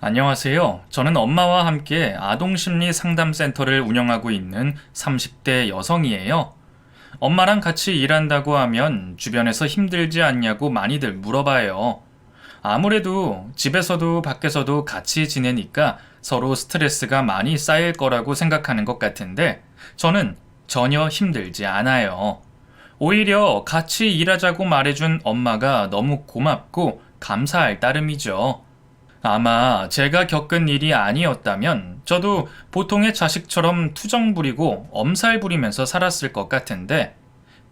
안녕하세요. 저는 엄마와 함께 아동심리 상담센터를 운영하고 있는 30대 여성이에요. 엄마랑 같이 일한다고 하면 주변에서 힘들지 않냐고 많이들 물어봐요. 아무래도 집에서도 밖에서도 같이 지내니까 서로 스트레스가 많이 쌓일 거라고 생각하는 것 같은데 저는 전혀 힘들지 않아요. 오히려 같이 일하자고 말해준 엄마가 너무 고맙고 감사할 따름이죠. 아마 제가 겪은 일이 아니었다면 저도 보통의 자식처럼 투정 부리고 엄살 부리면서 살았을 것 같은데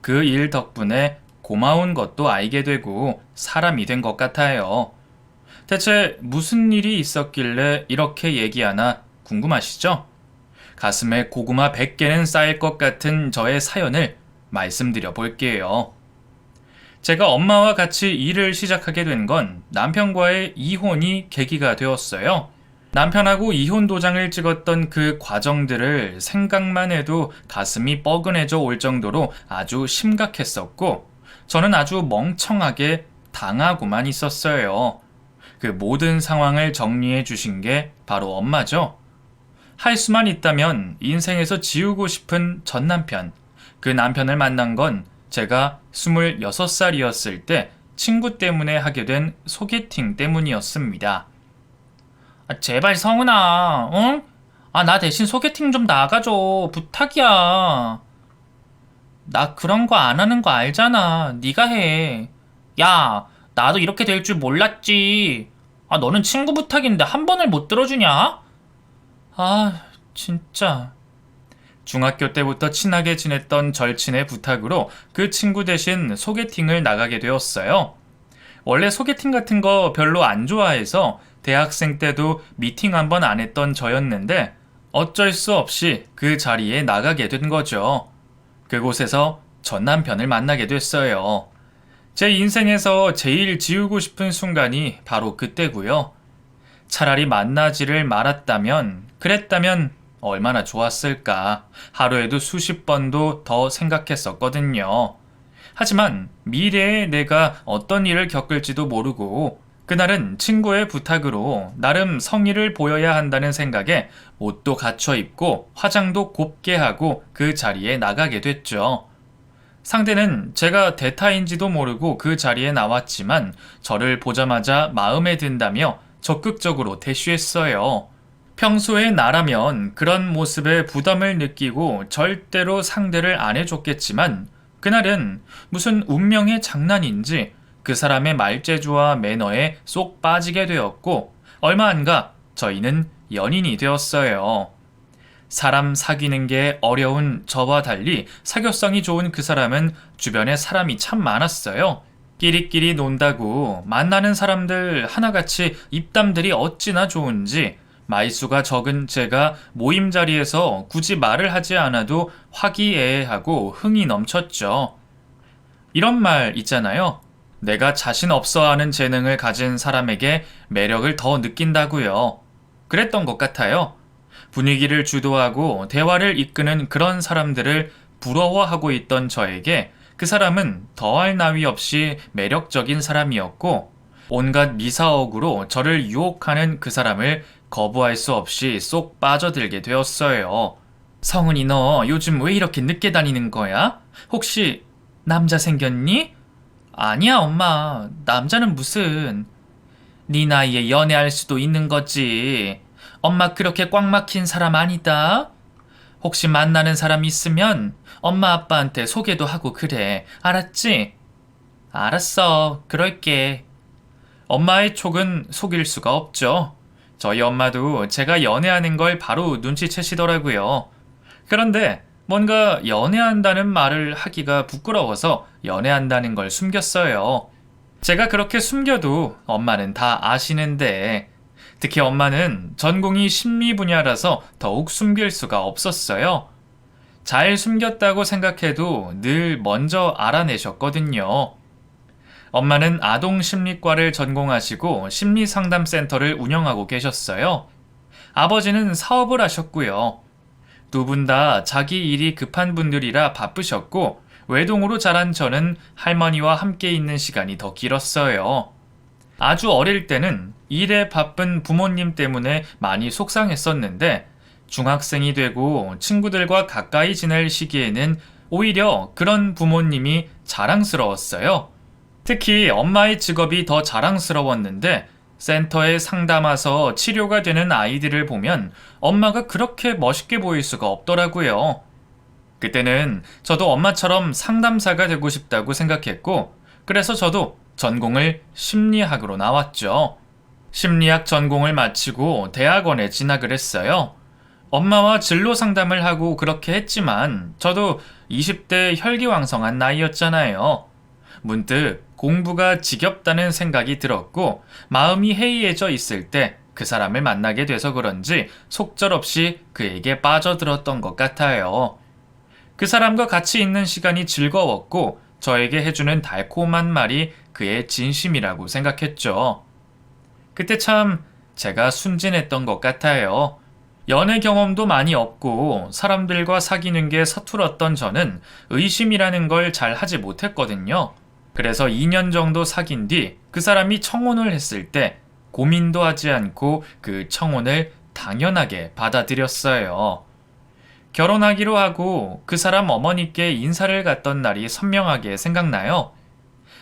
그 일 덕분에 고마운 것도 알게 되고 사람이 된 것 같아요. 대체 무슨 일이 있었길래 이렇게 얘기하나 궁금하시죠? 가슴에 고구마 100개는 쌓일 것 같은 저의 사연을 말씀드려 볼게요. 제가 엄마와 같이 일을 시작하게 된 건 남편과의 이혼이 계기가 되었어요. 남편하고 이혼 도장을 찍었던 그 과정들을 생각만 해도 가슴이 뻐근해져 올 정도로 아주 심각했었고, 저는 아주 멍청하게 당하고만 있었어요. 그 모든 상황을 정리해 주신 게 바로 엄마죠. 할 수만 있다면 인생에서 지우고 싶은 전 남편, 그 남편을 만난 건 제가 26살이었을 때 친구 때문에 하게 된 소개팅 때문이었습니다. 제발 성은아, 응? 나 대신 소개팅 좀 나가줘. 부탁이야. 나 그런 거 안 하는 거 알잖아. 네가 해. 야, 나도 이렇게 될 줄 몰랐지. 너는 친구 부탁인데 한 번을 못 들어주냐? 진짜. 중학교 때부터 친하게 지냈던 절친의 부탁으로 그 친구 대신 소개팅을 나가게 되었어요. 원래 소개팅 같은 거 별로 안 좋아해서 대학생 때도 미팅 한 번 안 했던 저였는데 어쩔 수 없이 그 자리에 나가게 된 거죠. 그곳에서 전 남편을 만나게 됐어요. 제 인생에서 제일 지우고 싶은 순간이 바로 그때고요. 차라리 만나지를 말았다면, 그랬다면 얼마나 좋았을까. 하루에도 수십 번도 더 생각했었거든요. 하지만 미래에 내가 어떤 일을 겪을지도 모르고 그날은 친구의 부탁으로 나름 성의를 보여야 한다는 생각에 옷도 갖춰 입고 화장도 곱게 하고 그 자리에 나가게 됐죠. 상대는 제가 대타인지도 모르고 그 자리에 나왔지만 저를 보자마자 마음에 든다며 적극적으로 대쉬했어요. 평소에 나라면 그런 모습에 부담을 느끼고 절대로 상대를 안 해줬겠지만 그날은 무슨 운명의 장난인지 그 사람의 말재주와 매너에 쏙 빠지게 되었고 얼마 안 가 저희는 연인이 되었어요. 사람 사귀는 게 어려운 저와 달리 사교성이 좋은 그 사람은 주변에 사람이 참 많았어요. 끼리끼리 논다고 만나는 사람들 하나같이 입담들이 어찌나 좋은지 말수가 적은 제가 모임 자리에서 굳이 말을 하지 않아도 화기애애하고 흥이 넘쳤죠. 이런 말 있잖아요. 내가 자신 없어 하는 재능을 가진 사람에게 매력을 더 느낀다고요. 그랬던 것 같아요. 분위기를 주도하고 대화를 이끄는 그런 사람들을 부러워하고 있던 저에게 그 사람은 더할 나위 없이 매력적인 사람이었고 온갖 미사억으로 저를 유혹하는 그 사람을 거부할 수 없이 쏙 빠져들게 되었어요. 성은이 너 요즘 왜 이렇게 늦게 다니는 거야? 혹시 남자 생겼니? 아니야 엄마 남자는 무슨 네 나이에 연애할 수도 있는 거지. 엄마 그렇게 꽉 막힌 사람 아니다. 혹시 만나는 사람 있으면 엄마 아빠한테 소개도 하고 그래. 알았지? 알았어. 그럴게. 엄마의 촉은 속일 수가 없죠. 저희 엄마도 제가 연애하는 걸 바로 눈치채시더라고요. 그런데 뭔가 연애한다는 말을 하기가 부끄러워서 연애한다는 걸 숨겼어요. 제가 그렇게 숨겨도 엄마는 다 아시는데 특히 엄마는 전공이 심리 분야라서 더욱 숨길 수가 없었어요. 잘 숨겼다고 생각해도 늘 먼저 알아내셨거든요. 엄마는 아동심리과를 전공하시고 심리상담센터를 운영하고 계셨어요. 아버지는 사업을 하셨고요. 두 분 다 자기 일이 급한 분들이라 바쁘셨고 외동으로 자란 저는 할머니와 함께 있는 시간이 더 길었어요. 아주 어릴 때는 일에 바쁜 부모님 때문에 많이 속상했었는데 중학생이 되고 친구들과 가까이 지낼 시기에는 오히려 그런 부모님이 자랑스러웠어요. 특히 엄마의 직업이 더 자랑스러웠는데 센터에 상담 와서 치료가 되는 아이들을 보면 엄마가 그렇게 멋있게 보일 수가 없더라고요. 그때는 저도 엄마처럼 상담사가 되고 싶다고 생각했고, 그래서 저도 전공을 심리학으로 나왔죠. 심리학 전공을 마치고 대학원에 진학을 했어요. 엄마와 진로 상담을 하고 그렇게 했지만 저도 20대 혈기왕성한 나이였잖아요. 문득 공부가 지겹다는 생각이 들었고 마음이 해이해져 있을 때 그 사람을 만나게 돼서 그런지 속절없이 그에게 빠져들었던 것 같아요. 그 사람과 같이 있는 시간이 즐거웠고 저에게 해주는 달콤한 말이 그의 진심이라고 생각했죠. 그때 참 제가 순진했던 것 같아요. 연애 경험도 많이 없고 사람들과 사귀는 게 서툴었던 저는 의심이라는 걸 잘 하지 못했거든요. 그래서 2년 정도 사귄 뒤 그 사람이 청혼을 했을 때 고민도 하지 않고 그 청혼을 당연하게 받아들였어요. 결혼하기로 하고 그 사람 어머니께 인사를 갔던 날이 선명하게 생각나요.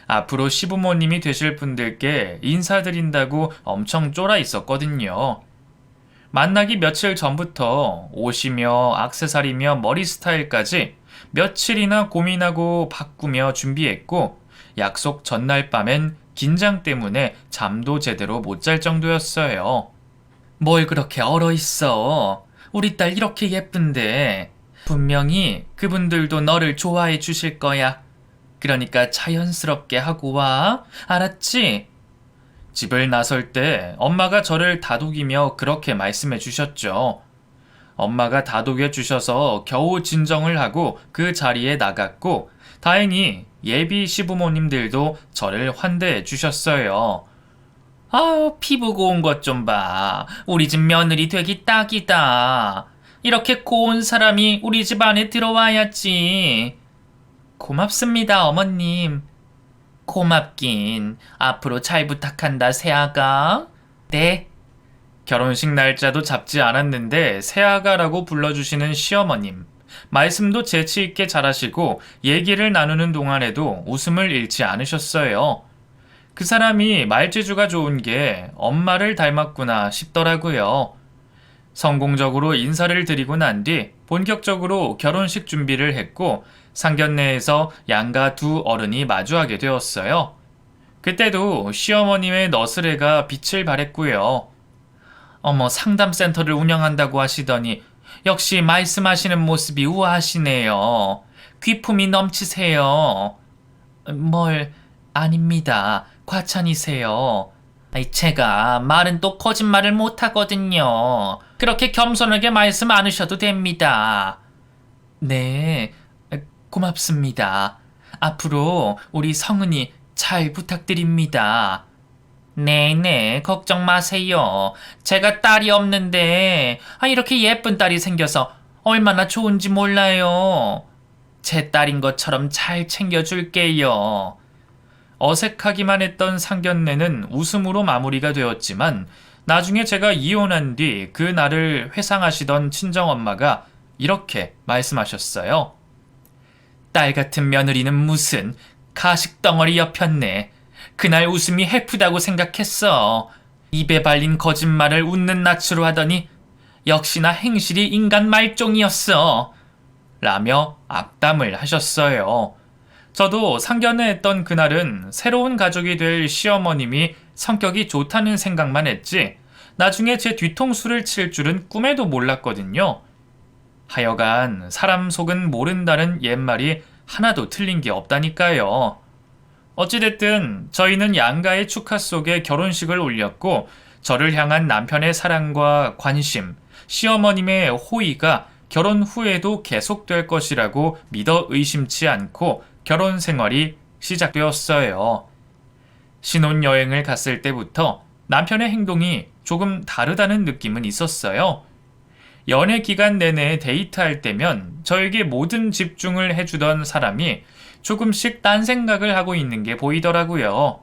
앞으로 시부모님이 되실 분들께 인사드린다고 엄청 쫄아 있었거든요. 만나기 며칠 전부터 옷이며 액세서리며 머리 스타일까지 며칠이나 고민하고 바꾸며 준비했고 약속 전날 밤엔 긴장 때문에 잠도 제대로 못 잘 정도였어요. 뭘 그렇게 얼어 있어. 우리 딸 이렇게 예쁜데 분명히 그분들도 너를 좋아해 주실 거야. 그러니까 자연스럽게 하고 와. 알았지? 집을 나설 때 엄마가 저를 다독이며 그렇게 말씀해 주셨죠. 엄마가 다독여 주셔서 겨우 진정을 하고 그 자리에 나갔고 다행히 예비 시부모님들도 저를 환대해 주셨어요. 아우, 피부 고운 것 좀 봐. 우리 집 며느리 되기 딱이다. 이렇게 고운 사람이 우리 집 안에 들어와야지. 고맙습니다, 어머님. 고맙긴. 앞으로 잘 부탁한다, 새아가. 네. 결혼식 날짜도 잡지 않았는데 새아가라고 불러주시는 시어머님. 말씀도 재치있게 잘하시고 얘기를 나누는 동안에도 웃음을 잃지 않으셨어요. 그 사람이 말재주가 좋은 게 엄마를 닮았구나 싶더라고요. 성공적으로 인사를 드리고 난 뒤 본격적으로 결혼식 준비를 했고 상견례에서 양가 두 어른이 마주하게 되었어요. 그때도 시어머님의 너스레가 빛을 발했고요. 어머, 상담센터를 운영한다고 하시더니 역시 말씀하시는 모습이 우아하시네요. 귀품이 넘치세요. 뭘, 아닙니다. 과찬이세요. 제가 말은 또 거짓말을 못하거든요. 그렇게 겸손하게 말씀 안 하셔도 됩니다. 네, 고맙습니다. 앞으로 우리 성은이 잘 부탁드립니다. 네네, 걱정 마세요. 제가 딸이 없는데 이렇게 예쁜 딸이 생겨서 얼마나 좋은지 몰라요. 제 딸인 것처럼 잘 챙겨줄게요. 어색하기만 했던 상견례는 웃음으로 마무리가 되었지만 나중에 제가 이혼한 뒤 그 날을 회상하시던 친정엄마가 이렇게 말씀하셨어요. 딸 같은 며느리는 무슨 가식덩어리 엽혔네. 그날 웃음이 해프다고 생각했어. 입에 발린 거짓말을 웃는 낯으로 하더니 역시나 행실이 인간 말종이었어. 라며 악담을 하셨어요. 저도 상견례 했던 그날은 새로운 가족이 될 시어머님이 성격이 좋다는 생각만 했지 나중에 제 뒤통수를 칠 줄은 꿈에도 몰랐거든요. 하여간 사람 속은 모른다는 옛말이 하나도 틀린 게 없다니까요. 어찌됐든 저희는 양가의 축하 속에 결혼식을 올렸고 저를 향한 남편의 사랑과 관심, 시어머님의 호의가 결혼 후에도 계속될 것이라고 믿어 의심치 않고 결혼 생활이 시작되었어요. 신혼여행을 갔을 때부터 남편의 행동이 조금 다르다는 느낌은 있었어요. 연애 기간 내내 데이트할 때면 저에게 모든 집중을 해주던 사람이 조금씩 딴 생각을 하고 있는 게 보이더라고요.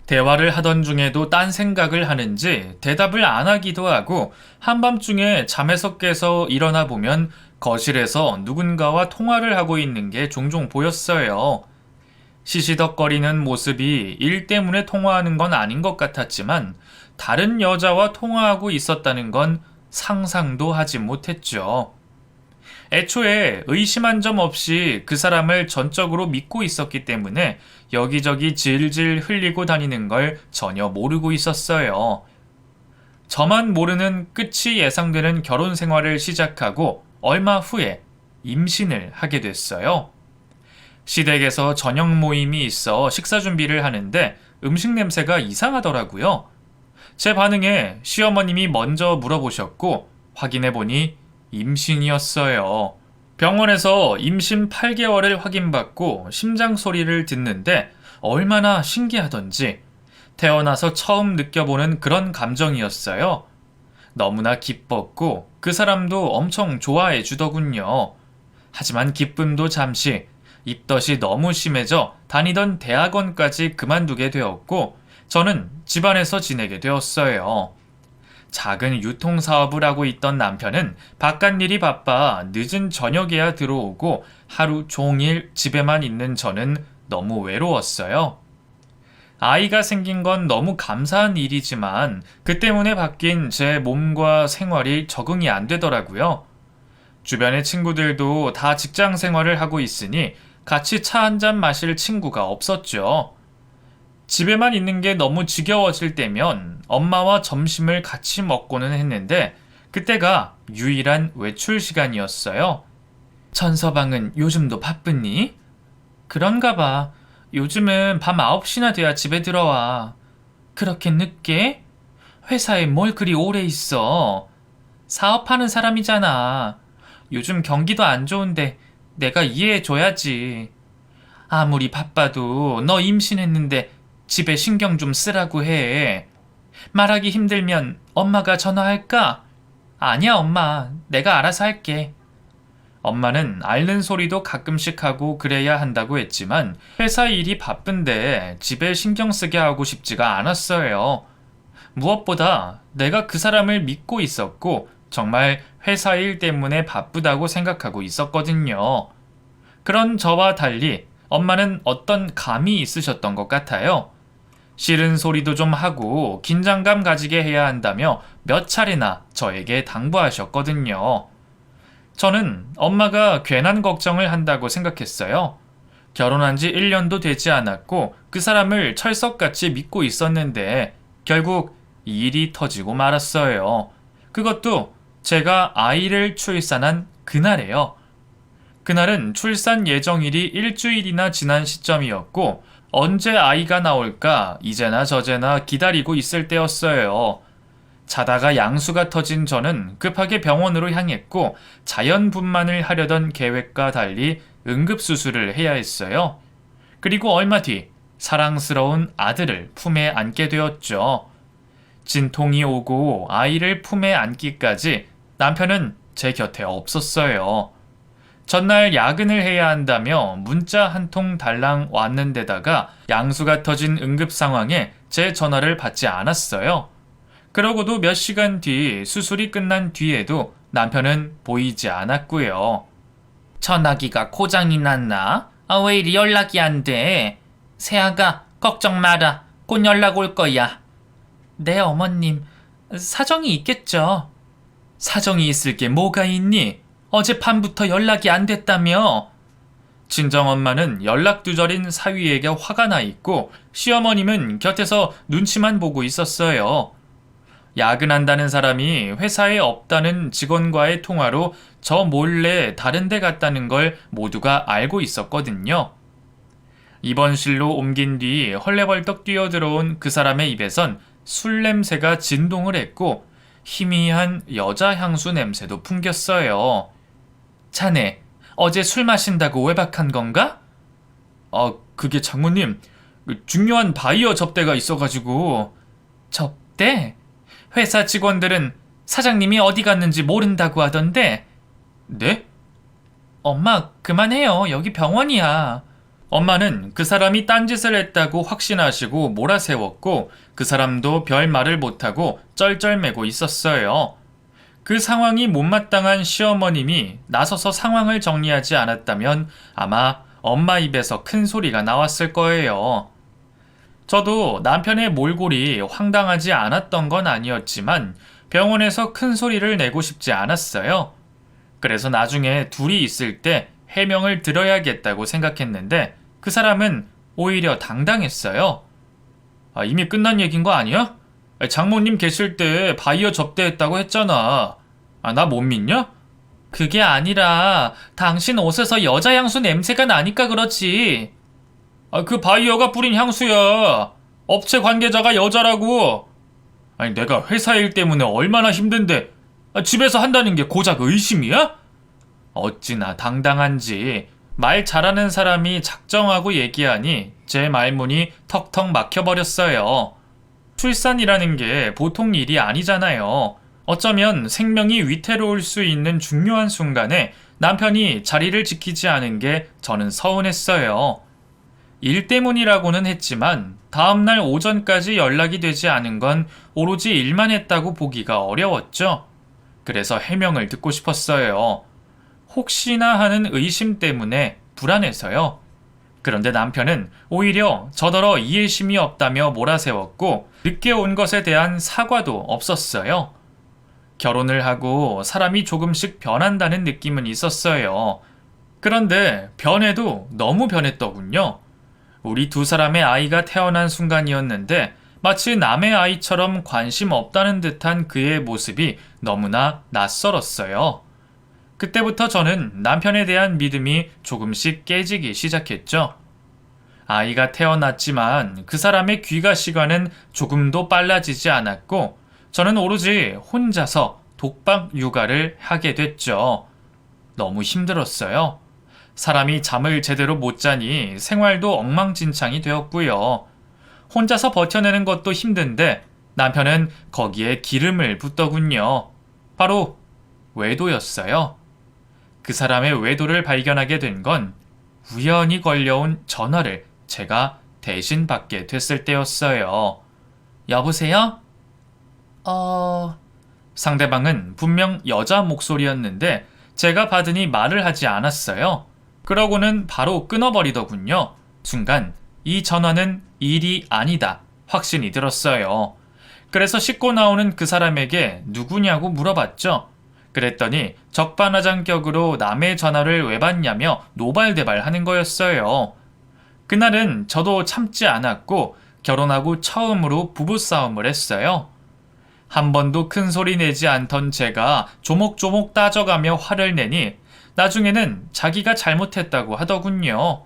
대화를 하던 중에도 딴 생각을 하는지 대답을 안 하기도 하고 한밤중에 잠에서 깨서 일어나 보면 거실에서 누군가와 통화를 하고 있는 게 종종 보였어요. 시시덕거리는 모습이 일 때문에 통화하는 건 아닌 것 같았지만 다른 여자와 통화하고 있었다는 건 상상도 하지 못했죠. 애초에 의심한 점 없이 그 사람을 전적으로 믿고 있었기 때문에 여기저기 질질 흘리고 다니는 걸 전혀 모르고 있었어요. 저만 모르는 끝이 예상되는 결혼 생활을 시작하고 얼마 후에 임신을 하게 됐어요. 시댁에서 저녁 모임이 있어 식사 준비를 하는데 음식 냄새가 이상하더라고요. 제 반응에 시어머님이 먼저 물어보셨고 확인해보니 임신이었어요. 병원에서 임신 8개월을 확인받고 심장 소리를 듣는데 얼마나 신기하던지 태어나서 처음 느껴보는 그런 감정이었어요. 너무나 기뻤고 그 사람도 엄청 좋아해 주더군요. 하지만 기쁨도 잠시, 입덧이 너무 심해져 다니던 대학원까지 그만두게 되었고 저는 집안에서 지내게 되었어요. 작은 유통사업을 하고 있던 남편은 바깥일이 바빠 늦은 저녁에야 들어오고 하루 종일 집에만 있는 저는 너무 외로웠어요. 아이가 생긴 건 너무 감사한 일이지만 그 때문에 바뀐 제 몸과 생활이 적응이 안 되더라고요. 주변의 친구들도 다 직장 생활을 하고 있으니 같이 차 한잔 마실 친구가 없었죠. 집에만 있는 게 너무 지겨워질 때면 엄마와 점심을 같이 먹고는 했는데 그때가 유일한 외출 시간이었어요. 천서방은 요즘도 바쁘니? 그런가 봐. 요즘은 밤 9시나 돼야 집에 들어와. 그렇게 늦게? 회사에 뭘 그리 오래 있어? 사업하는 사람이잖아. 요즘 경기도 안 좋은데 내가 이해해줘야지. 아무리 바빠도 너 임신했는데 집에 신경 좀 쓰라고 해. 말하기 힘들면 엄마가 전화할까? 아니야, 엄마. 내가 알아서 할게. 엄마는 앓는 소리도 가끔씩 하고 그래야 한다고 했지만 회사 일이 바쁜데 집에 신경 쓰게 하고 싶지가 않았어요. 무엇보다 내가 그 사람을 믿고 있었고 정말 회사 일 때문에 바쁘다고 생각하고 있었거든요. 그런 저와 달리 엄마는 어떤 감이 있으셨던 것 같아요. 싫은 소리도 좀 하고 긴장감 가지게 해야 한다며 몇 차례나 저에게 당부하셨거든요. 저는 엄마가 괜한 걱정을 한다고 생각했어요. 결혼한 지 1년도 되지 않았고 그 사람을 철석같이 믿고 있었는데 결국 일이 터지고 말았어요. 그것도 제가 아이를 출산한 그날에요. 그날은 출산 예정일이 일주일이나 지난 시점이었고 언제 아이가 나올까 이제나 저제나 기다리고 있을 때였어요. 자다가 양수가 터진 저는 급하게 병원으로 향했고 자연분만을 하려던 계획과 달리 응급수술을 해야 했어요. 그리고 얼마 뒤 사랑스러운 아들을 품에 안게 되었죠. 진통이 오고 아이를 품에 안기까지 남편은 제 곁에 없었어요. 전날 야근을 해야 한다며 문자 한 통 달랑 왔는데다가 양수가 터진 응급 상황에 제 전화를 받지 않았어요. 그러고도 몇 시간 뒤 수술이 끝난 뒤에도 남편은 보이지 않았고요. 전화기가 고장이 났나? 왜 이리 연락이 안 돼? 세아가 걱정 마라. 곧 연락 올 거야. 네, 어머님. 사정이 있겠죠. 사정이 있을 게 뭐가 있니? 어젯밤부터 연락이 안 됐다며? 친정엄마는 연락두절인 사위에게 화가 나 있고 시어머님은 곁에서 눈치만 보고 있었어요. 야근한다는 사람이 회사에 없다는 직원과의 통화로 저 몰래 다른 데 갔다는 걸 모두가 알고 있었거든요. 입원실로 옮긴 뒤 헐레벌떡 뛰어들어온 그 사람의 입에선 술 냄새가 진동을 했고 희미한 여자 향수 냄새도 풍겼어요. 자네, 어제 술 마신다고 외박한 건가? 그게 장모님, 중요한 바이어 접대가 있어가지고. 접대? 회사 직원들은 사장님이 어디 갔는지 모른다고 하던데. 네? 엄마, 그만해요. 여기 병원이야. 엄마는 그 사람이 딴짓을 했다고 확신하시고 몰아세웠고 그 사람도 별 말을 못하고 쩔쩔매고 있었어요. 그 상황이 못마땅한 시어머님이 나서서 상황을 정리하지 않았다면 아마 엄마 입에서 큰 소리가 나왔을 거예요. 저도 남편의 몰골이 황당하지 않았던 건 아니었지만 병원에서 큰 소리를 내고 싶지 않았어요. 그래서 나중에 둘이 있을 때 해명을 들어야겠다고 생각했는데 그 사람은 오히려 당당했어요. 이미 끝난 얘기인 거 아니야? 장모님 계실 때 바이어 접대했다고 했잖아. 나 못 믿냐? 그게 아니라 당신 옷에서 여자 향수 냄새가 나니까 그렇지. 그 바이어가 뿌린 향수야. 업체 관계자가 여자라고. 아니 내가 회사 일 때문에 얼마나 힘든데 집에서 한다는 게 고작 의심이야? 어찌나 당당한지. 말 잘하는 사람이 작정하고 얘기하니 제 말문이 턱턱 막혀버렸어요. 출산이라는 게 보통 일이 아니잖아요. 어쩌면 생명이 위태로울 수 있는 중요한 순간에 남편이 자리를 지키지 않은 게 저는 서운했어요. 일 때문이라고는 했지만 다음날 오전까지 연락이 되지 않은 건 오로지 일만 했다고 보기가 어려웠죠. 그래서 해명을 듣고 싶었어요. 혹시나 하는 의심 때문에 불안해서요. 그런데 남편은 오히려 저더러 이해심이 없다며 몰아세웠고 늦게 온 것에 대한 사과도 없었어요. 결혼을 하고 사람이 조금씩 변한다는 느낌은 있었어요. 그런데 변해도 너무 변했더군요. 우리 두 사람의 아이가 태어난 순간이었는데 마치 남의 아이처럼 관심 없다는 듯한 그의 모습이 너무나 낯설었어요. 그때부터 저는 남편에 대한 믿음이 조금씩 깨지기 시작했죠. 아이가 태어났지만 그 사람의 귀가 시간은 조금도 빨라지지 않았고 저는 오로지 혼자서 독박 육아를 하게 됐죠. 너무 힘들었어요. 사람이 잠을 제대로 못 자니 생활도 엉망진창이 되었고요. 혼자서 버텨내는 것도 힘든데 남편은 거기에 기름을 붓더군요. 바로 외도였어요. 그 사람의 외도를 발견하게 된 건 우연히 걸려온 전화를 제가 대신 받게 됐을 때였어요. 여보세요? 상대방은 분명 여자 목소리였는데 제가 받으니 말을 하지 않았어요. 그러고는 바로 끊어버리더군요. 순간 이 전화는 일이 아니다 확신이 들었어요. 그래서 씻고 나오는 그 사람에게 누구냐고 물어봤죠. 그랬더니 적반하장격으로 남의 전화를 왜 받냐며 노발대발 하는 거였어요. 그날은 저도 참지 않았고 결혼하고 처음으로 부부싸움을 했어요. 한 번도 큰 소리 내지 않던 제가 조목조목 따져가며 화를 내니 나중에는 자기가 잘못했다고 하더군요.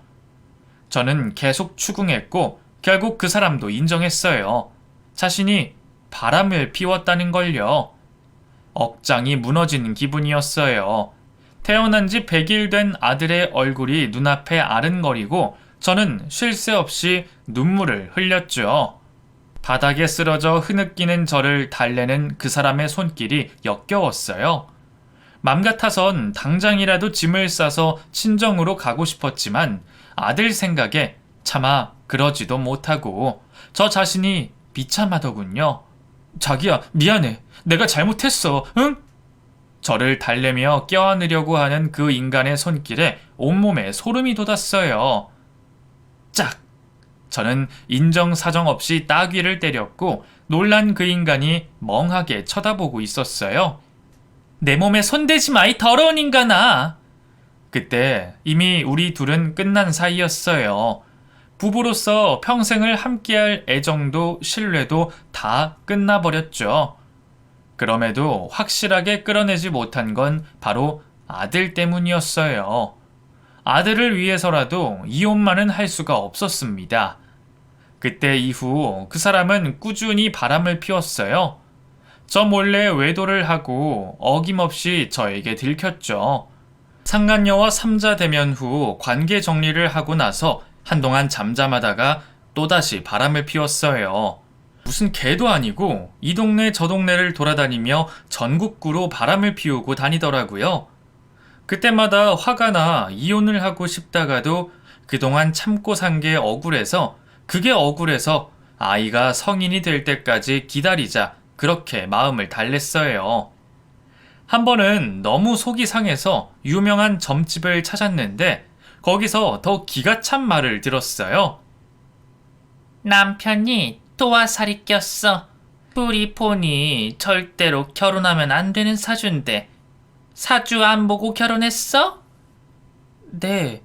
저는 계속 추궁했고 결국 그 사람도 인정했어요. 자신이 바람을 피웠다는 걸요. 억장이 무너지는 기분이었어요. 태어난 지 100일 된 아들의 얼굴이 눈앞에 아른거리고 저는 쉴 새 없이 눈물을 흘렸죠. 바닥에 쓰러져 흐느끼는 저를 달래는 그 사람의 손길이 역겨웠어요. 맘 같아선 당장이라도 짐을 싸서 친정으로 가고 싶었지만 아들 생각에 차마 그러지도 못하고 저 자신이 비참하더군요. 자기야, 미안해. 내가 잘못했어. 응? 저를 달래며 껴안으려고 하는 그 인간의 손길에 온몸에 소름이 돋았어요. 짝! 저는 인정사정 없이 따귀를 때렸고 놀란 그 인간이 멍하게 쳐다보고 있었어요. 내 몸에 손대지 마, 이 더러운 인간아! 그때 이미 우리 둘은 끝난 사이였어요. 부부로서 평생을 함께할 애정도 신뢰도 다 끝나버렸죠. 그럼에도 확실하게 끌어내지 못한 건 바로 아들 때문이었어요. 아들을 위해서라도 이혼만은 할 수가 없었습니다. 그때 이후 그 사람은 꾸준히 바람을 피웠어요. 저 몰래 외도를 하고 어김없이 저에게 들켰죠. 상간녀와 삼자 대면 후 관계 정리를 하고 나서 한동안 잠잠하다가 또다시 바람을 피웠어요. 무슨 개도 아니고 이 동네 저 동네를 돌아다니며 전국구로 바람을 피우고 다니더라고요. 그때마다 화가 나 이혼을 하고 싶다가도 그동안 참고 산 게 억울해서 그게 억울해서 아이가 성인이 될 때까지 기다리자 그렇게 마음을 달랬어요. 한 번은 너무 속이 상해서 유명한 점집을 찾았는데 거기서 더 기가 찬 말을 들었어요. 남편이 또아살이 꼈어. 우리 폰이 절대로 결혼하면 안 되는 사주인데 사주 안 보고 결혼했어? 네,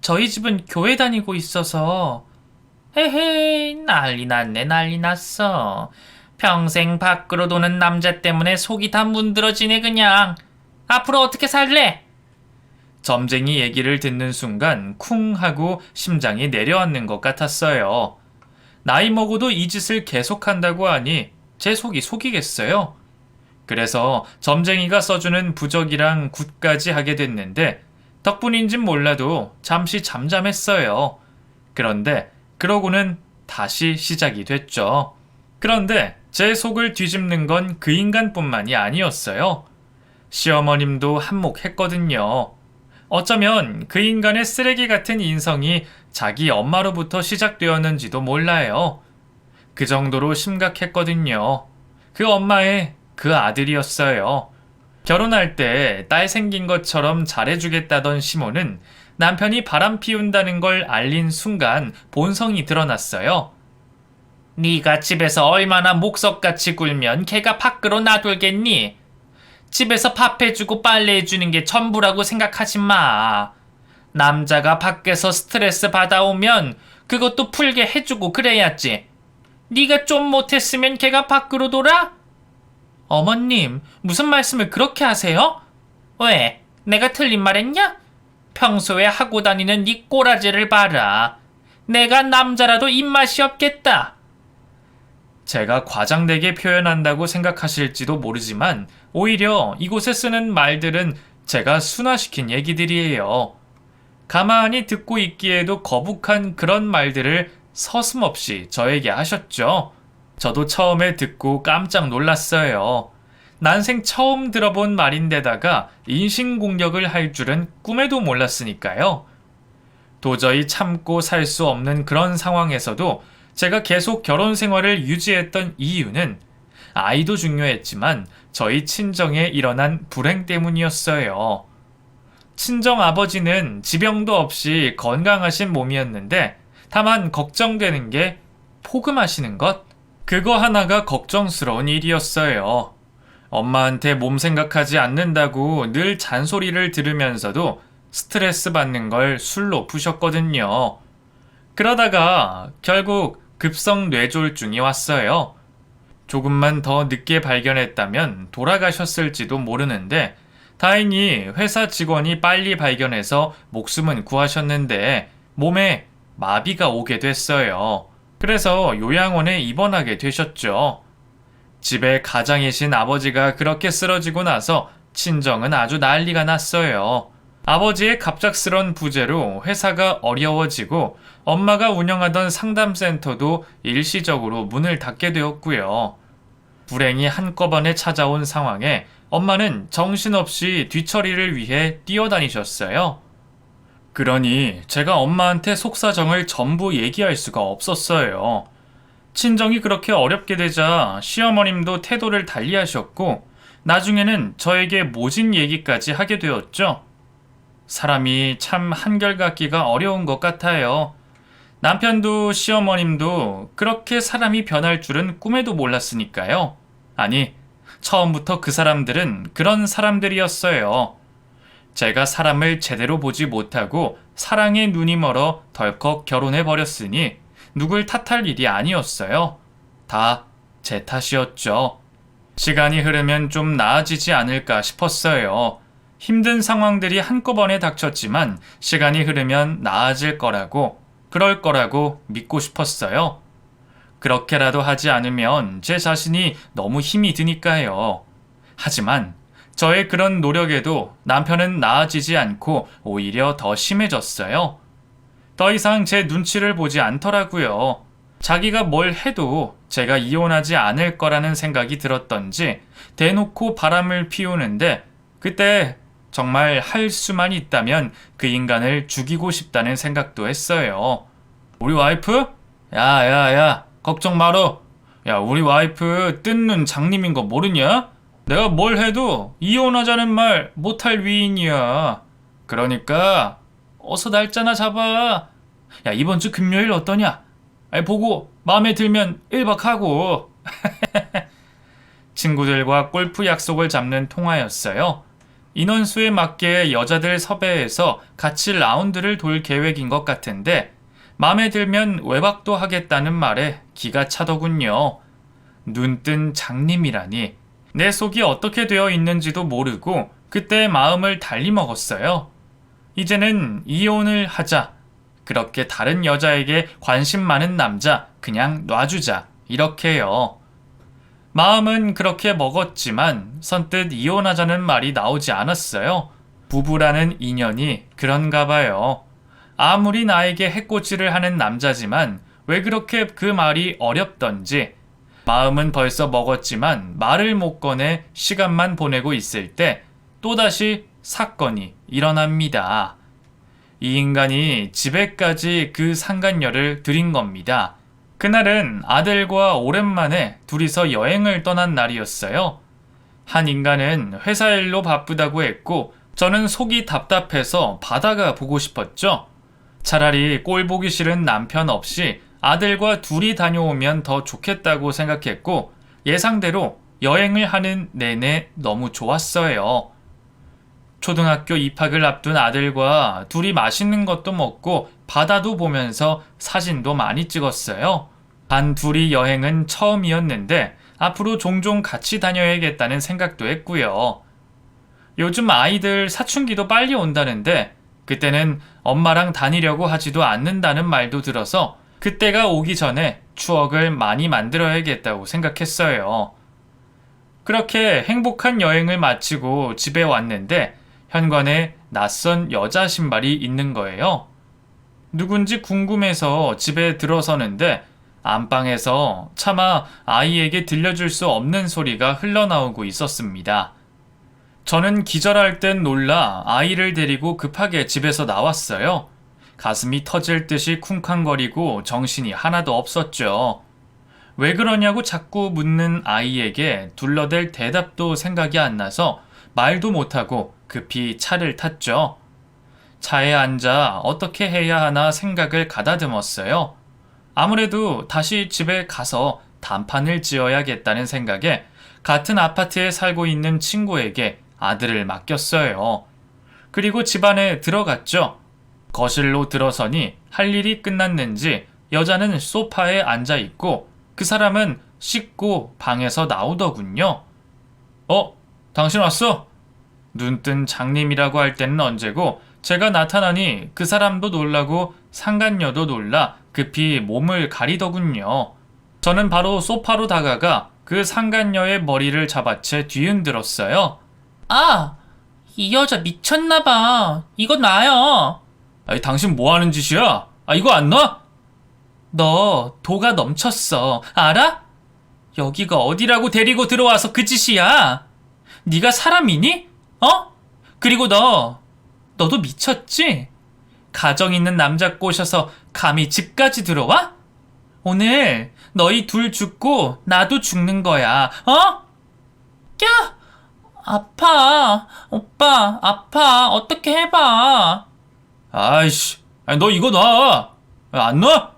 저희 집은 교회 다니고 있어서. 헤헤, 난리 났네, 난리 났어. 평생 밖으로 도는 남자 때문에 속이 다 문드러지네 그냥. 앞으로 어떻게 살래? 점쟁이 얘기를 듣는 순간 쿵 하고 심장이 내려앉는 것 같았어요. 나이 먹어도 이 짓을 계속한다고 하니 제 속이 속이겠어요. 그래서 점쟁이가 써주는 부적이랑 굿까지 하게 됐는데 덕분인진 몰라도 잠시 잠잠했어요. 그런데 그러고는 다시 시작이 됐죠. 그런데 제 속을 뒤집는 건 그 인간뿐만이 아니었어요. 시어머님도 한몫했거든요. 어쩌면 그 인간의 쓰레기 같은 인성이 자기 엄마로부터 시작되었는지도 몰라요. 그 정도로 심각했거든요. 그 엄마의 그 아들이었어요. 결혼할 때 딸 생긴 것처럼 잘해주겠다던 시모는 남편이 바람 피운다는 걸 알린 순간 본성이 드러났어요. 네가 집에서 얼마나 목석같이 굴면 걔가 밖으로 놔둘겠니? 집에서 밥 해주고 빨래 해주는 게 전부라고 생각하지 마. 남자가 밖에서 스트레스 받아오면 그것도 풀게 해주고 그래야지. 네가 좀 못했으면 걔가 밖으로 돌아? 어머님, 무슨 말씀을 그렇게 하세요? 왜? 내가 틀린 말 했냐? 평소에 하고 다니는 네 꼬라지를 봐라. 내가 남자라도 입맛이 없겠다. 제가 과장되게 표현한다고 생각하실지도 모르지만 오히려 이곳에 쓰는 말들은 제가 순화시킨 얘기들이에요. 가만히 듣고 있기에도 거북한 그런 말들을 서슴없이 저에게 하셨죠. 저도 처음에 듣고 깜짝 놀랐어요. 난생 처음 들어본 말인데다가 인신공격을 할 줄은 꿈에도 몰랐으니까요. 도저히 참고 살 수 없는 그런 상황에서도 제가 계속 결혼 생활을 유지했던 이유는 아이도 중요했지만 저희 친정에 일어난 불행 때문이었어요. 친정 아버지는 지병도 없이 건강하신 몸이었는데 다만 걱정되는 게 포금하시는 것? 그거 하나가 걱정스러운 일이었어요. 엄마한테 몸 생각하지 않는다고 늘 잔소리를 들으면서도 스트레스 받는 걸 술로 푸셨거든요. 그러다가 결국 급성 뇌졸중이 왔어요. 조금만 더 늦게 발견했다면 돌아가셨을지도 모르는데 다행히 회사 직원이 빨리 발견해서 목숨은 구하셨는데 몸에 마비가 오게 됐어요. 그래서 요양원에 입원하게 되셨죠. 집에 가장이신 아버지가 그렇게 쓰러지고 나서 친정은 아주 난리가 났어요. 아버지의 갑작스런 부재로 회사가 어려워지고 엄마가 운영하던 상담센터도 일시적으로 문을 닫게 되었고요. 불행이 한꺼번에 찾아온 상황에 엄마는 정신없이 뒤처리를 위해 뛰어다니셨어요. 그러니 제가 엄마한테 속사정을 전부 얘기할 수가 없었어요. 친정이 그렇게 어렵게 되자 시어머님도 태도를 달리하셨고 나중에는 저에게 모진 얘기까지 하게 되었죠. 사람이 참 한결같기가 어려운 것 같아요. 남편도 시어머님도 그렇게 사람이 변할 줄은 꿈에도 몰랐으니까요. 아니, 처음부터 그 사람들은 그런 사람들이었어요. 제가 사람을 제대로 보지 못하고 사랑에 눈이 멀어 덜컥 결혼해버렸으니 누굴 탓할 일이 아니었어요. 다 제 탓이었죠. 시간이 흐르면 좀 나아지지 않을까 싶었어요. 힘든 상황들이 한꺼번에 닥쳤지만 시간이 흐르면 나아질 거라고, 그럴 거라고 믿고 싶었어요. 그렇게라도 하지 않으면 제 자신이 너무 힘이 드니까요. 하지만 저의 그런 노력에도 남편은 나아지지 않고 오히려 더 심해졌어요. 더 이상 제 눈치를 보지 않더라고요. 자기가 뭘 해도 제가 이혼하지 않을 거라는 생각이 들었던지 대놓고 바람을 피우는데 그때 정말 할 수만 있다면 그 인간을 죽이고 싶다는 생각도 했어요. 우리 와이프? 야, 걱정 마라. 야, 우리 와이프 뜬눈 장님인 거 모르냐? 내가 뭘 해도 이혼하자는 말 못할 위인이야. 그러니까 어서 날짜나 잡아. 야, 이번 주 금요일 어떠냐? 보고 마음에 들면 1박 하고. 친구들과 골프 약속을 잡는 통화였어요. 인원수에 맞게 여자들 섭외해서 같이 라운드를 돌 계획인 것 같은데 마음에 들면 외박도 하겠다는 말에 기가 차더군요. 눈뜬 장님이라니. 내 속이 어떻게 되어 있는지도 모르고 그때 마음을 달리 먹었어요. 이제는 이혼을 하자. 그렇게 다른 여자에게 관심 많은 남자 그냥 놔주자. 이렇게요. 마음은 그렇게 먹었지만 선뜻 이혼하자는 말이 나오지 않았어요. 부부라는 인연이 그런가 봐요. 아무리 나에게 해코지를 하는 남자지만 왜 그렇게 그 말이 어렵던지 마음은 벌써 먹었지만 말을 못 꺼내 시간만 보내고 있을 때 또다시 사건이 일어납니다. 이 인간이 집에까지 그 상간녀를 들인 겁니다. 그날은 아들과 오랜만에 둘이서 여행을 떠난 날이었어요. 한 인간은 회사 일로 바쁘다고 했고 저는 속이 답답해서 바다가 보고 싶었죠. 차라리 꼴 보기 싫은 남편 없이 아들과 둘이 다녀오면 더 좋겠다고 생각했고 예상대로 여행을 하는 내내 너무 좋았어요. 초등학교 입학을 앞둔 아들과 둘이 맛있는 것도 먹고 바다도 보면서 사진도 많이 찍었어요. 단 둘이 여행은 처음이었는데 앞으로 종종 같이 다녀야겠다는 생각도 했고요. 요즘 아이들 사춘기도 빨리 온다는데 그때는 엄마랑 다니려고 하지도 않는다는 말도 들어서 그때가 오기 전에 추억을 많이 만들어야겠다고 생각했어요. 그렇게 행복한 여행을 마치고 집에 왔는데 현관에 낯선 여자 신발이 있는 거예요. 누군지 궁금해서 집에 들어서는데 안방에서 차마 아이에게 들려줄 수 없는 소리가 흘러나오고 있었습니다. 저는 기절할 땐 놀라 아이를 데리고 급하게 집에서 나왔어요. 가슴이 터질 듯이 쿵쾅거리고 정신이 하나도 없었죠. 왜 그러냐고 자꾸 묻는 아이에게 둘러댈 대답도 생각이 안 나서 말도 못하고 급히 차를 탔죠. 차에 앉아 어떻게 해야 하나 생각을 가다듬었어요. 아무래도 다시 집에 가서 단판을 지어야겠다는 생각에 같은 아파트에 살고 있는 친구에게 아들을 맡겼어요. 그리고 집 안에 들어갔죠. 거실로 들어서니 할 일이 끝났는지 여자는 소파에 앉아 있고 그 사람은 씻고 방에서 나오더군요. 당신 왔어? 눈뜬 장님이라고 할 때는 언제고 제가 나타나니 그 사람도 놀라고 상간녀도 놀라 급히 몸을 가리더군요. 저는 바로 소파로 다가가 그 상간녀의 머리를 잡아채 뒤흔들었어요. 아, 이 여자 미쳤나봐. 이거 놔요. 아니, 당신 뭐 하는 짓이야? 이거 안 놔? 너 도가 넘쳤어. 알아? 여기가 어디라고 데리고 들어와서 그 짓이야. 네가 사람이니? 그리고 너도 미쳤지? 가정 있는 남자 꼬셔서 감히 집까지 들어와? 오늘 너희 둘 죽고 나도 죽는 거야. 야! 아파. 오빠, 아파. 어떻게 해봐. 아이씨, 너 이거 놔. 안 놔?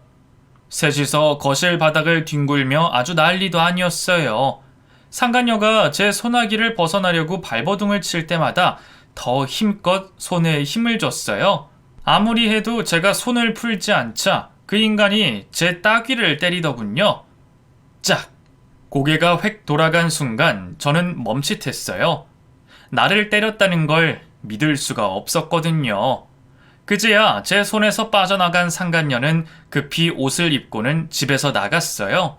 셋이서 거실 바닥을 뒹굴며 아주 난리도 아니었어요. 상간녀가 제 소나기를 벗어나려고 발버둥을 칠 때마다 더 힘껏 손에 힘을 줬어요. 아무리 해도 제가 손을 풀지 않자 그 인간이 제 따귀를 때리더군요. 짝! 고개가 획 돌아간 순간 저는 멈칫했어요. 나를 때렸다는 걸 믿을 수가 없었거든요. 그제야 제 손에서 빠져나간 상간녀는 급히 옷을 입고는 집에서 나갔어요.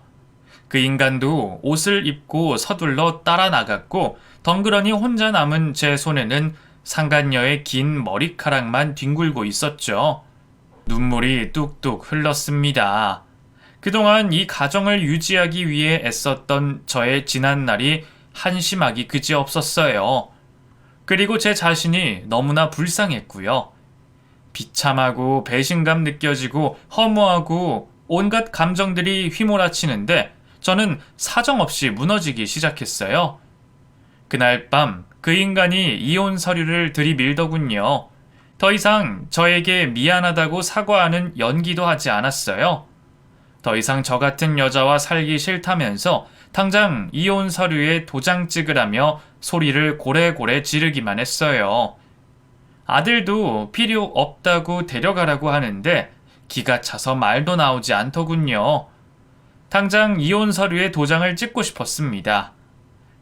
그 인간도 옷을 입고 서둘러 따라 나갔고 덩그러니 혼자 남은 제 손에는 상간녀의 긴 머리카락만 뒹굴고 있었죠. 눈물이 뚝뚝 흘렀습니다. 그동안 이 가정을 유지하기 위해 애썼던 저의 지난 날이 한심하기 그지없었어요. 그리고 제 자신이 너무나 불쌍했고요. 비참하고 배신감 느껴지고 허무하고 온갖 감정들이 휘몰아치는데 저는 사정없이 무너지기 시작했어요. 그날 밤 그 인간이 이혼 서류를 들이밀더군요. 더 이상 저에게 미안하다고 사과하는 연기도 하지 않았어요. 더 이상 저 같은 여자와 살기 싫다면서 당장 이혼 서류에 도장 찍으라며 소리를 고래고래 지르기만 했어요. 아들도 필요 없다고 데려가라고 하는데 기가 차서 말도 나오지 않더군요. 당장 이혼 서류에 도장을 찍고 싶었습니다.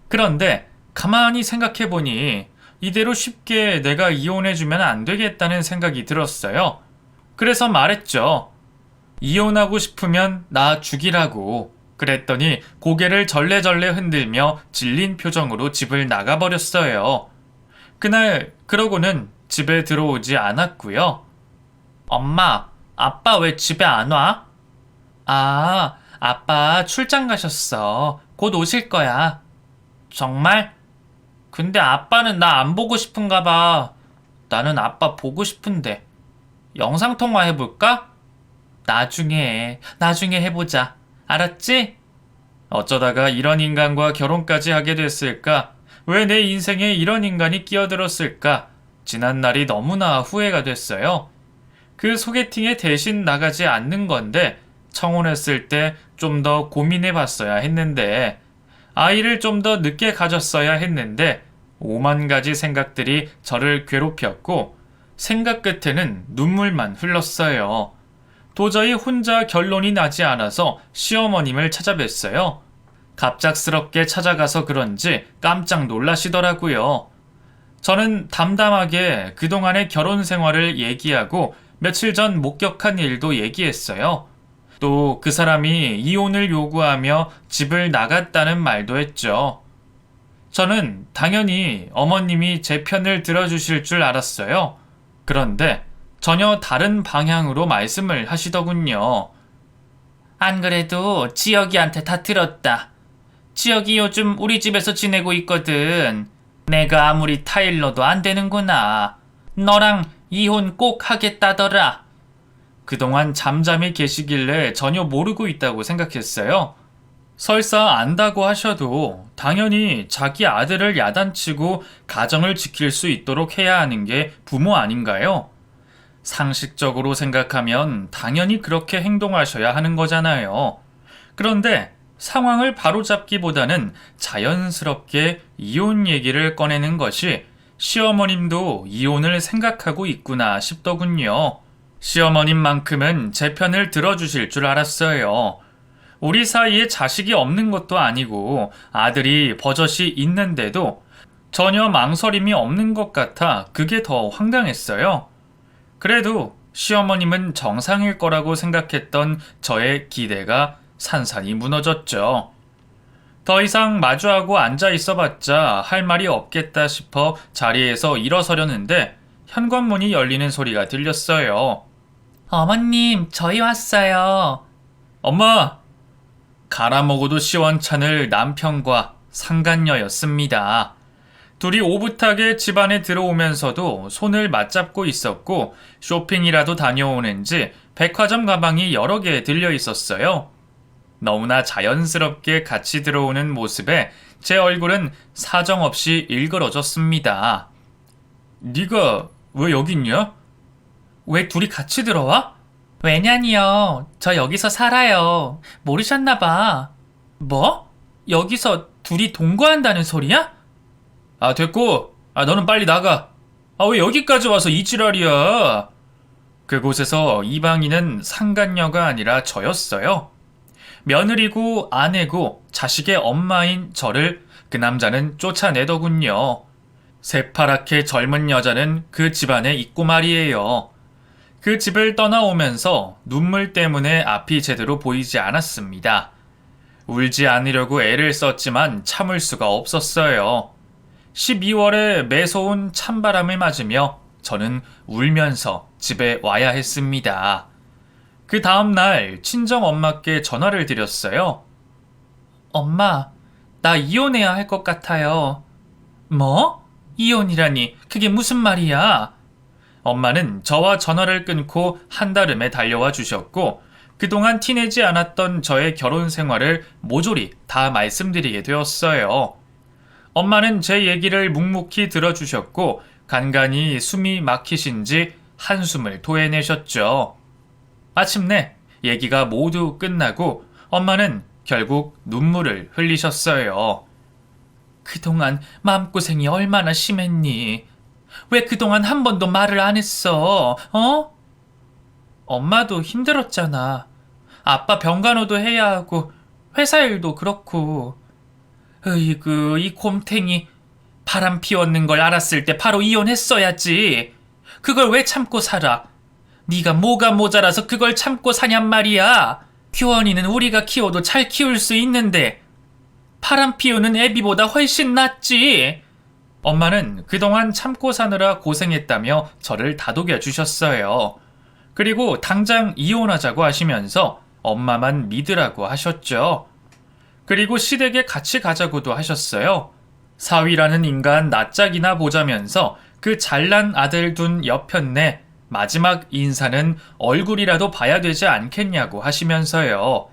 그런데 가만히 생각해보니 이대로 쉽게 내가 이혼해주면 안 되겠다는 생각이 들었어요. 그래서 말했죠. 이혼하고 싶으면 나 죽이라고. 그랬더니 고개를 절레절레 흔들며 질린 표정으로 집을 나가버렸어요. 그날 그러고는 집에 들어오지 않았고요. 엄마, 아빠 왜 집에 안 와? 아, 아빠 출장 가셨어. 곧 오실 거야. 정말? 근데 아빠는 나 안 보고 싶은가 봐. 나는 아빠 보고 싶은데. 영상통화 해볼까? 나중에 해보자. 알았지? 어쩌다가 이런 인간과 결혼까지 하게 됐을까? 왜 내 인생에 이런 인간이 끼어들었을까? 지난 날이 너무나 후회가 됐어요. 그 소개팅에 대신 나가지 않는 건데 청혼했을 때 좀 더 고민해 봤어야 했는데 아이를 좀 더 늦게 가졌어야 했는데 오만 가지 생각들이 저를 괴롭혔고 생각 끝에는 눈물만 흘렀어요. 도저히 혼자 결론이 나지 않아서 시어머님을 찾아뵀어요. 갑작스럽게 찾아가서 그런지 깜짝 놀라시더라고요. 저는 담담하게 그동안의 결혼 생활을 얘기하고 며칠 전 목격한 일도 얘기했어요. 또 그 사람이 이혼을 요구하며 집을 나갔다는 말도 했죠. 저는 당연히 어머님이 제 편을 들어주실 줄 알았어요. 그런데 전혀 다른 방향으로 말씀을 하시더군요. 안 그래도 지혁이한테 다 들었다. 지혁이 요즘 우리 집에서 지내고 있거든. 내가 아무리 타일러도 안 되는구나. 너랑 이혼 꼭 하겠다더라. 그동안 잠잠히 계시길래 전혀 모르고 있다고 생각했어요. 설사 안다고 하셔도 당연히 자기 아들을 야단치고 가정을 지킬 수 있도록 해야 하는 게 부모 아닌가요? 상식적으로 생각하면 당연히 그렇게 행동하셔야 하는 거잖아요. 그런데 상황을 바로잡기보다는 자연스럽게 이혼 얘기를 꺼내는 것이 시어머님도 이혼을 생각하고 있구나 싶더군요. 시어머님만큼은 제 편을 들어주실 줄 알았어요. 우리 사이에 자식이 없는 것도 아니고 아들이 버젓이 있는데도 전혀 망설임이 없는 것 같아 그게 더 황당했어요. 그래도 시어머님은 정상일 거라고 생각했던 저의 기대가 산산이 무너졌죠. 더 이상 마주하고 앉아 있어봤자 할 말이 없겠다 싶어 자리에서 일어서려는데 현관문이 열리는 소리가 들렸어요. 어머님, 저희 왔어요. 엄마! 갈아먹어도 시원찮을 남편과 상간녀였습니다. 둘이 오붓하게 집안에 들어오면서도 손을 맞잡고 있었고 쇼핑이라도 다녀오는지 백화점 가방이 여러 개 들려 있었어요. 너무나 자연스럽게 같이 들어오는 모습에 제 얼굴은 사정없이 일그러졌습니다. 네가 왜 여기 있냐? 왜 둘이 같이 들어와? 왜냐니요. 저 여기서 살아요. 모르셨나봐. 뭐? 여기서 둘이 동거한다는 소리야? 아, 됐고. 너는 빨리 나가. 왜 여기까지 와서 이 지랄이야? 그곳에서 이방인은 상간녀가 아니라 저였어요. 며느리고 아내고 자식의 엄마인 저를 그 남자는 쫓아내더군요. 새파랗게 젊은 여자는 그 집안에 있고 말이에요. 그 집을 떠나오면서 눈물 때문에 앞이 제대로 보이지 않았습니다. 울지 않으려고 애를 썼지만 참을 수가 없었어요. 12월에 매서운 찬바람을 맞으며 저는 울면서 집에 와야 했습니다. 그 다음날 친정엄마께 전화를 드렸어요. 엄마, 나 이혼해야 할 것 같아요. 뭐? 이혼이라니, 그게 무슨 말이야? 엄마는 저와 전화를 끊고 한달음에 달려와 주셨고, 그동안 티내지 않았던 저의 결혼 생활을 모조리 다 말씀드리게 되었어요. 엄마는 제 얘기를 묵묵히 들어주셨고, 간간히 숨이 막히신지 한숨을 토해내셨죠. 마침내 얘기가 모두 끝나고 엄마는 결국 눈물을 흘리셨어요. 그동안 마음고생이 얼마나 심했니? 왜 그동안 한 번도 말을 안 했어? 어? 엄마도 힘들었잖아. 아빠 병간호도 해야 하고 회사 일도 그렇고. 으이구, 이 곰탱이. 바람 피웠는 걸 알았을 때 바로 이혼했어야지. 그걸 왜 참고 살아? 네가 뭐가 모자라서 그걸 참고 사냔 말이야. 규원이는 우리가 키워도 잘 키울 수 있는데 바람 피우는 애비보다 훨씬 낫지. 엄마는 그동안 참고 사느라 고생했다며 저를 다독여 주셨어요. 그리고 당장 이혼하자고 하시면서 엄마만 믿으라고 하셨죠. 그리고 시댁에 같이 가자고도 하셨어요. 사위라는 인간 낯짝이나 보자면서 그 잘난 아들 둔 여편네 마지막 인사는 얼굴이라도 봐야 되지 않겠냐고 하시면서요.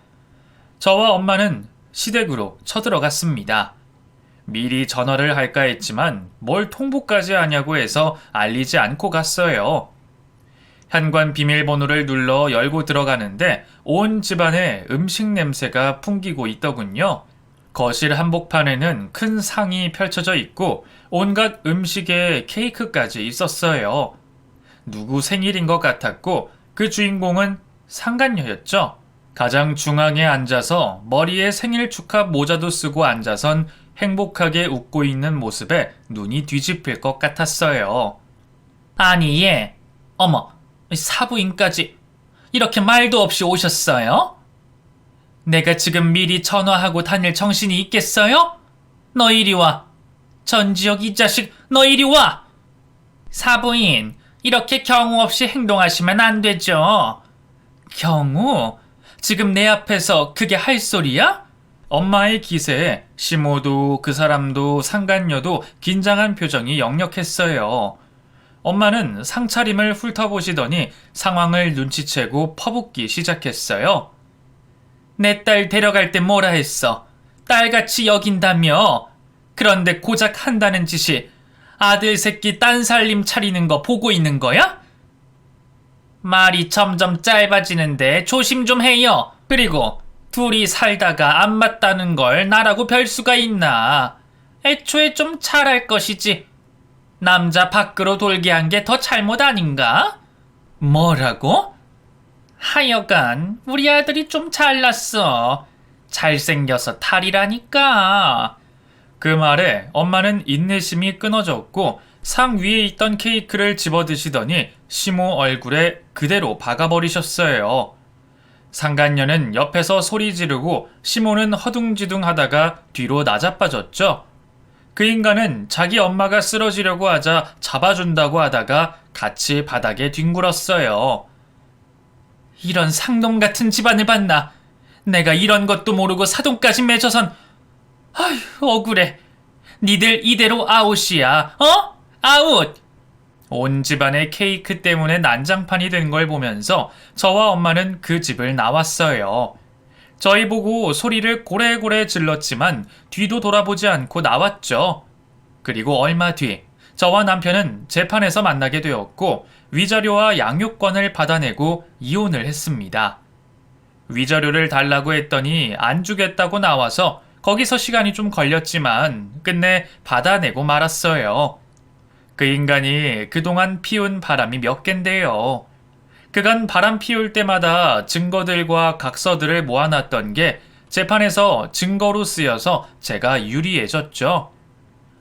저와 엄마는 시댁으로 쳐들어갔습니다. 미리 전화를 할까 했지만 뭘 통보까지 하냐고 해서 알리지 않고 갔어요. 현관 비밀번호를 눌러 열고 들어가는데 온 집안에 음식 냄새가 풍기고 있더군요. 거실 한복판에는 큰 상이 펼쳐져 있고 온갖 음식에 케이크까지 있었어요. 누구 생일인 것 같았고 그 주인공은 상간녀였죠. 가장 중앙에 앉아서 머리에 생일 축하 모자도 쓰고 앉아선 행복하게 웃고 있는 모습에 눈이 뒤집힐 것 같았어요. 아니 얘, 어머, 사부인까지 이렇게 말도 없이 오셨어요? 내가 지금 미리 전화하고 다닐 정신이 있겠어요? 너 이리 와. 전지혁 이 자식, 너 이리 와. 사부인, 이렇게 경우 없이 행동하시면 안 되죠. 경우? 지금 내 앞에서 그게 할 소리야? 엄마의 기세에 시모도 그 사람도 상간녀도 긴장한 표정이 역력했어요. 엄마는 상차림을 훑어보시더니 상황을 눈치채고 퍼붓기 시작했어요. 내 딸 데려갈 때 뭐라 했어? 딸같이 여긴다며? 그런데 고작 한다는 짓이 아들 새끼 딴 살림 차리는 거 보고 있는 거야? 말이 점점 짧아지는데 조심 좀 해요. 그리고 둘이 살다가 안 맞다는 걸 나라고 별 수가 있나? 애초에 좀 잘할 것이지. 남자 밖으로 돌게 한 게 더 잘못 아닌가? 뭐라고? 하여간 우리 아들이 좀 잘났어. 잘생겨서 탈이라니까. 그 말에 엄마는 인내심이 끊어졌고 상 위에 있던 케이크를 집어드시더니 시모 얼굴에 그대로 박아버리셨어요. 상간녀는 옆에서 소리 지르고 시모는 허둥지둥 하다가 뒤로 나자빠졌죠. 그 인간은 자기 엄마가 쓰러지려고 하자 잡아준다고 하다가 같이 바닥에 뒹굴었어요. 이런 상놈 같은 집안을 봤나? 내가 이런 것도 모르고 사돈까지 맺어선 아휴 억울해. 니들 이대로 아웃이야. 어? 아웃! 온 집안의 케이크 때문에 난장판이 된 걸 보면서 저와 엄마는 그 집을 나왔어요. 저희 보고 소리를 고래고래 질렀지만 뒤도 돌아보지 않고 나왔죠. 그리고 얼마 뒤 저와 남편은 재판에서 만나게 되었고 위자료와 양육권을 받아내고 이혼을 했습니다. 위자료를 달라고 했더니 안 주겠다고 나와서 거기서 시간이 좀 걸렸지만 끝내 받아내고 말았어요. 그 인간이 그동안 피운 바람이 몇 갠데요. 그간 바람 피울 때마다 증거들과 각서들을 모아놨던 게 재판에서 증거로 쓰여서 제가 유리해졌죠.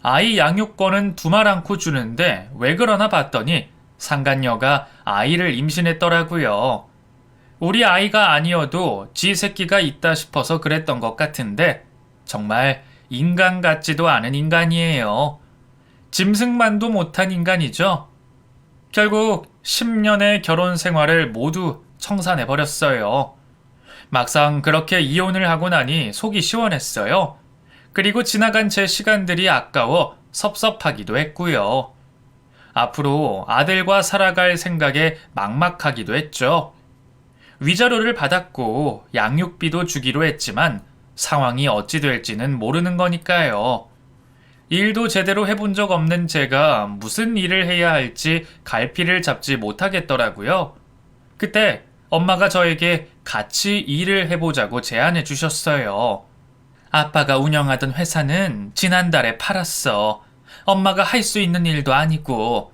아이 양육권은 두말 않고 주는데 왜 그러나 봤더니 상간녀가 아이를 임신했더라고요. 우리 아이가 아니어도 지 새끼가 있다 싶어서 그랬던 것 같은데 정말 인간 같지도 않은 인간이에요. 짐승만도 못한 인간이죠. 결국 10년의 결혼 생활을 모두 청산해버렸어요. 막상 그렇게 이혼을 하고 나니 속이 시원했어요. 그리고 지나간 제 시간들이 아까워 섭섭하기도 했고요. 앞으로 아들과 살아갈 생각에 막막하기도 했죠. 위자료를 받았고 양육비도 주기로 했지만 상황이 어찌 될지는 모르는 거니까요. 일도 제대로 해본 적 없는 제가 무슨 일을 해야 할지 갈피를 잡지 못하겠더라고요. 그때 엄마가 저에게 같이 일을 해보자고 제안해 주셨어요. 아빠가 운영하던 회사는 지난달에 팔았어. 엄마가 할 수 있는 일도 아니고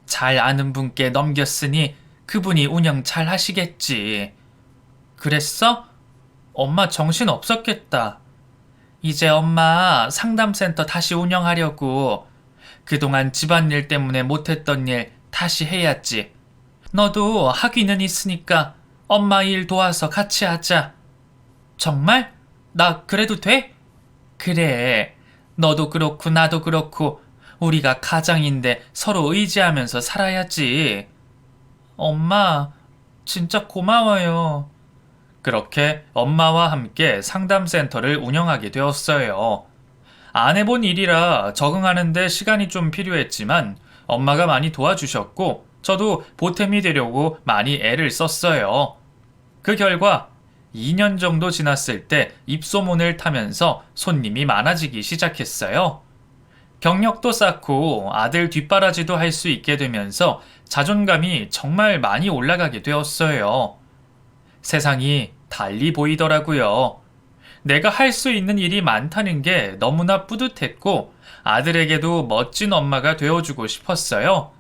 잘 아는 분께 넘겼으니 그분이 운영 잘 하시겠지. 그랬어? 엄마 정신 없었겠다. 이제 엄마 상담센터 다시 운영하려고. 그동안 집안일 때문에 못했던 일 다시 해야지. 너도 학위는 있으니까 엄마 일 도와서 같이 하자. 정말? 나 그래도 돼? 그래. 너도 그렇고 나도 그렇고 우리가 가장인데 서로 의지하면서 살아야지. 엄마, 진짜 고마워요. 그렇게 엄마와 함께 상담센터를 운영하게 되었어요. 안 해본 일이라 적응하는데 시간이 좀 필요했지만 엄마가 많이 도와주셨고 저도 보탬이 되려고 많이 애를 썼어요. 그 결과 2년 정도 지났을 때 입소문을 타면서 손님이 많아지기 시작했어요. 경력도 쌓고 아들 뒷바라지도 할 수 있게 되면서 자존감이 정말 많이 올라가게 되었어요. 세상이 달리 보이더라고요. 내가 할 수 있는 일이 많다는 게 너무나 뿌듯했고 아들에게도 멋진 엄마가 되어주고 싶었어요.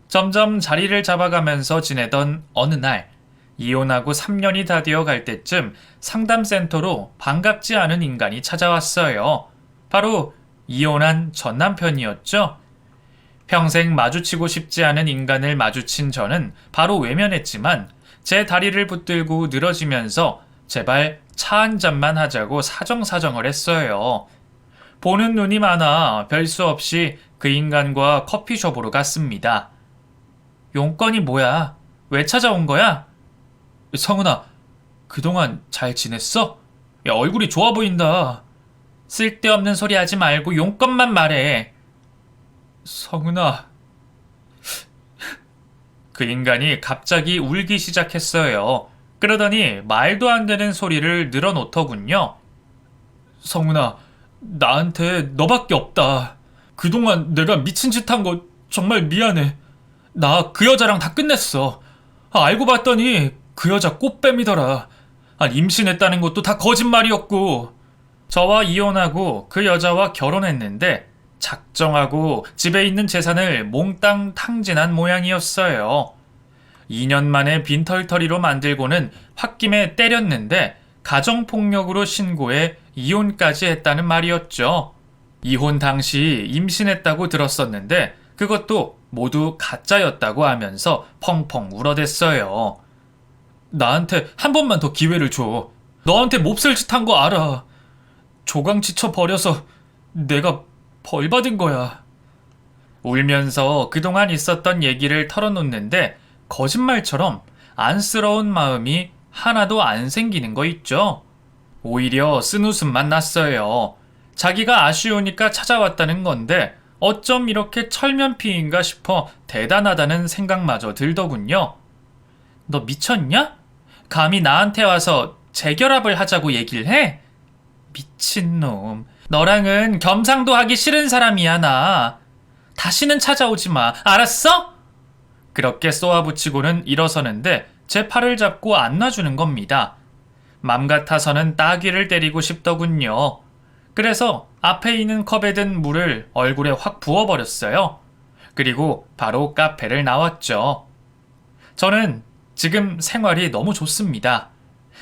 점점 자리를 잡아가면서 지내던 어느 날 이혼하고 3년이 다 되어 갈 때쯤 상담센터로 반갑지 않은 인간이 찾아왔어요. 바로 이혼한 전 남편이었죠. 평생 마주치고 싶지 않은 인간을 마주친 저는 바로 외면했지만 제 다리를 붙들고 늘어지면서 제발 차 한 잔만 하자고 사정사정을 했어요. 보는 눈이 많아 별 수 없이 그 인간과 커피숍으로 갔습니다. 용건이 뭐야? 왜 찾아온 거야? 성은아, 그동안 잘 지냈어? 야, 얼굴이 좋아 보인다. 쓸데없는 소리 하지 말고 용건만 말해. 성은아. 그 인간이 갑자기 울기 시작했어요. 그러더니 말도 안 되는 소리를 늘어놓더군요. 성은아, 나한테 너밖에 없다. 그동안 내가 미친 짓 한 거 정말 미안해. 나 그 여자랑 다 끝냈어. 알고 봤더니 그 여자 꽃뱀이더라. 임신했다는 것도 다 거짓말이었고. 저와 이혼하고 그 여자와 결혼했는데 작정하고 집에 있는 재산을 몽땅 탕진한 모양이었어요. 2년 만에 빈털터리로 만들고는 홧김에 때렸는데 가정폭력으로 신고해 이혼까지 했다는 말이었죠. 이혼 당시 임신했다고 들었었는데 그것도 모두 가짜였다고 하면서 펑펑 울어댔어요. 나한테 한 번만 더 기회를 줘. 너한테 몹쓸 짓 한 거 알아. 조강지쳐 버려서 내가 벌 받은 거야. 울면서 그동안 있었던 얘기를 털어놓는데 거짓말처럼 안쓰러운 마음이 하나도 안 생기는 거 있죠. 오히려 쓴웃음만 났어요. 자기가 아쉬우니까 찾아왔다는 건데 어쩜 이렇게 철면피인가 싶어 대단하다는 생각마저 들더군요. 너 미쳤냐? 감히 나한테 와서 재결합을 하자고 얘기를 해? 미친놈. 너랑은 겸상도 하기 싫은 사람이야, 나. 다시는 찾아오지 마. 알았어? 그렇게 쏘아붙이고는 일어서는데 제 팔을 잡고 안 놔주는 겁니다. 맘 같아서는 따귀를 때리고 싶더군요. 그래서 앞에 있는 컵에 든 물을 얼굴에 확 부어버렸어요. 그리고 바로 카페를 나왔죠. 저는 지금 생활이 너무 좋습니다.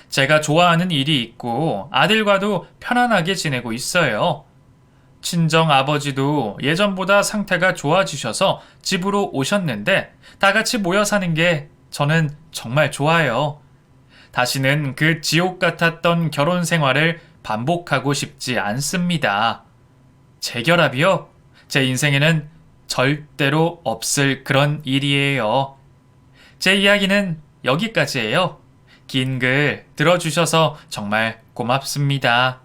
제가 좋아하는 일이 있고 아들과도 편안하게 지내고 있어요. 친정 아버지도 예전보다 상태가 좋아지셔서 집으로 오셨는데 다 같이 모여 사는 게 저는 정말 좋아요. 다시는 그 지옥 같았던 결혼 생활을 반복하고 싶지 않습니다. 재결합이요? 제 인생에는 절대로 없을 그런 일이에요. 제 이야기는 여기까지예요. 긴 글 들어주셔서 정말 고맙습니다.